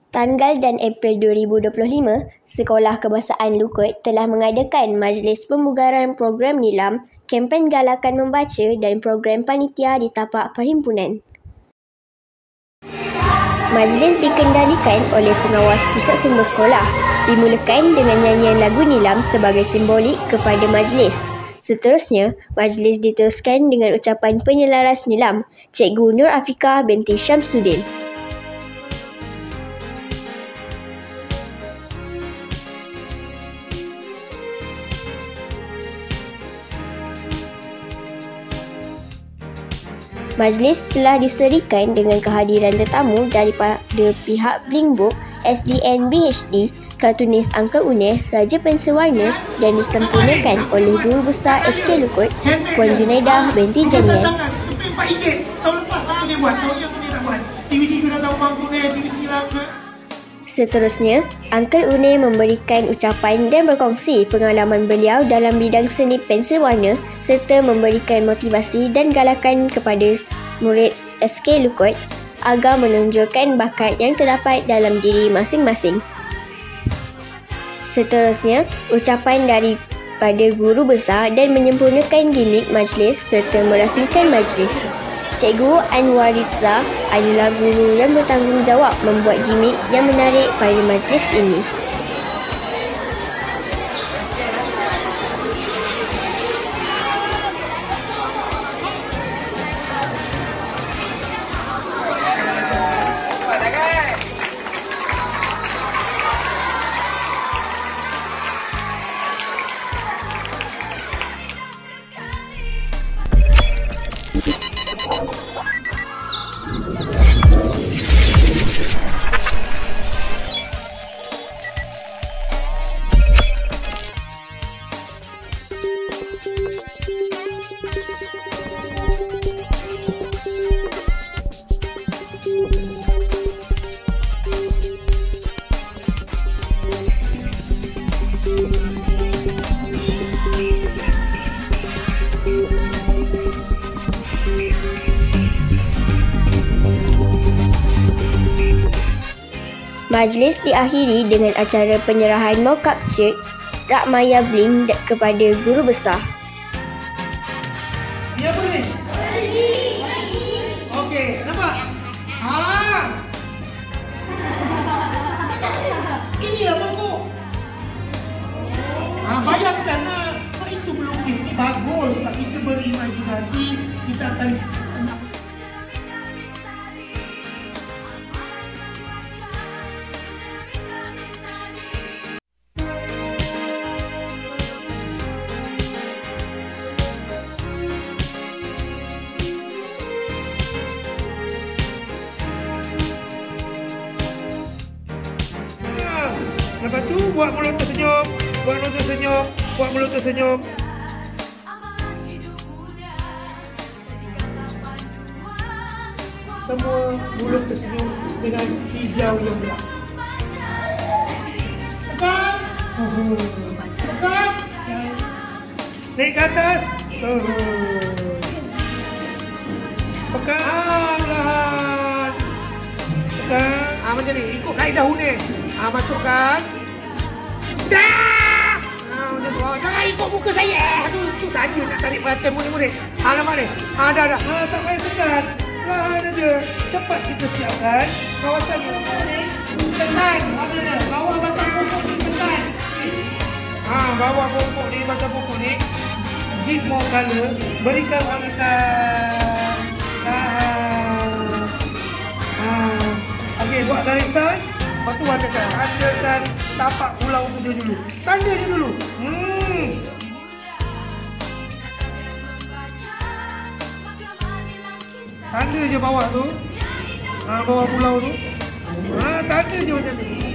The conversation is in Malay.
Tanggal dan April 2025, Sekolah Kebangsaan Lukut telah mengadakan Majlis Pembugaran Program Nilam, kempen galakan membaca dan program panitia di tapak perhimpunan. Majlis dikendalikan oleh pengawas pusat sumber sekolah. Dimulakan dengan nyanyian lagu Nilam sebagai simbolik kepada majlis. Seterusnya, majlis diteruskan dengan ucapan penyelaras Nilam, Cikgu Nur Afiqah binti Syamsuddin. Majlis telah diserikan dengan kehadiran tetamu daripada pihak Blinkbook, SDN BHD, kartunis Uncle Uneh, Raja Pensel Warna dan disempurnakan oleh Guru Besar SK Lukut, Puan Junaidah binti Janian. Tahun lepas saya boleh buat, tahun ni aku tak buat. TV dah tahu bang Uneh, TV9 Seterusnya, Uncle Uneh memberikan ucapan dan berkongsi pengalaman beliau dalam bidang seni pensel warna serta memberikan motivasi dan galakan kepada murid SK Lukut agar menunjukkan bakat yang terdapat dalam diri masing-masing. Seterusnya, ucapan daripada Guru Besar dan menyempurnakan gimik majlis serta merasmikan majlis. Cikgu Anwariza adalah guru yang bertanggungjawab membuat gimik yang menarik pada majlis ini. Majlis diakhiri dengan acara penyerahan mock-up cek Rak Maya Blink kepada Guru Besar. Dia apa ni? Okey, nampak? Ini apa kok? Bayangkanlah, itu melukis ni bagus. Sebab kita berimajinasi, kita akan lepas tu buat mulut tersenyum, buat mulut tersenyum, buat mulut tersenyum. Semua mulut tersenyum dengan hijau yang gelap. Pegang. Pegang. Naik ke atas. Pegang lahan. Pegang. Macam ni, ikut kaedah Uneh. Masukkan. Dah! Macam tu. Jangan ikut muka saya. Itu saja nak tarik perhatian murid-murid. Alamak ni. Dah. Tak payah tekan. Lahan aja. Cepat kita siapkan kawasan ni. Tekan. Bawah batang pokok ni tekan. Bawah pokok ni, batang pokok ni. Give more colour. Berikan warna. Okey, buat garisan. Lepas tu warnakan. Tandakan tapak pulau tu dulu. Tanda je dulu. Tanda je bawah tu. Bawah pulau tu. Tanda je macam tu.